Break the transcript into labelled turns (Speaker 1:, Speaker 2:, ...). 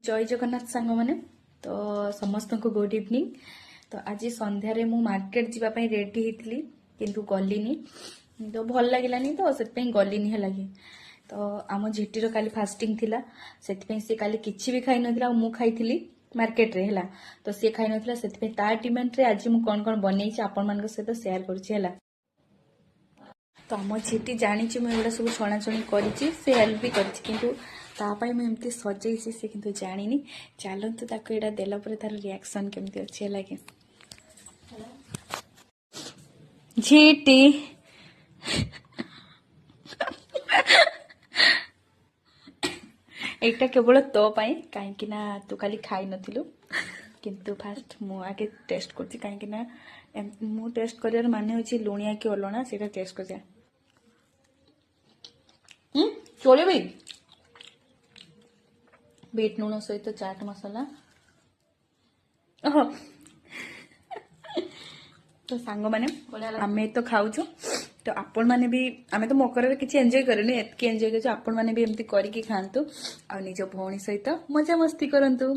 Speaker 1: जय जगन्नाथ सांग मैंने तो समस्त को गुड इवनिंग। तो आज संध्यारे मु मार्केट जीवाई रेडी होती किंतु गलिनी तो भल लगे तो से गलिनी है लगे। तो आम झीटीर काली फास्टिंग थिला से काली किछि भी खाई नथिला मु खाइथिली मार्केट रे हैला। तो सी खाई नथिला से ता डिमांड रे आज मु कौन कौन बनई आपण मान सहित शेयर करुछि हैला। तो आम झीटी जानी मुझे सब छणाछुणी कर हेल्प भी कर एमती सजई से कि जानी चलतु यहाँ देला तार रिएक्शन केमती अच्छे लगे। झीटी एटा केवल तो कहीं तू खाली खाई नथिलु किंतु फास्ट मु आगे टेस्ट करछि कहीं मु टेस्ट कर माने होछि लुणिया कि ओलणा सेटा टेस्ट कर चोले भाई बीट लुण सहित चाट मसाला तो सांग माने आमे तो खाऊ तो आपण माने भी आमे तो मकर किसी एंजॉय करनी एतकी एंजॉय कर आपण माने भी एमती करके खातु आ निज भौणी सहित मजा मस्ती करंतु।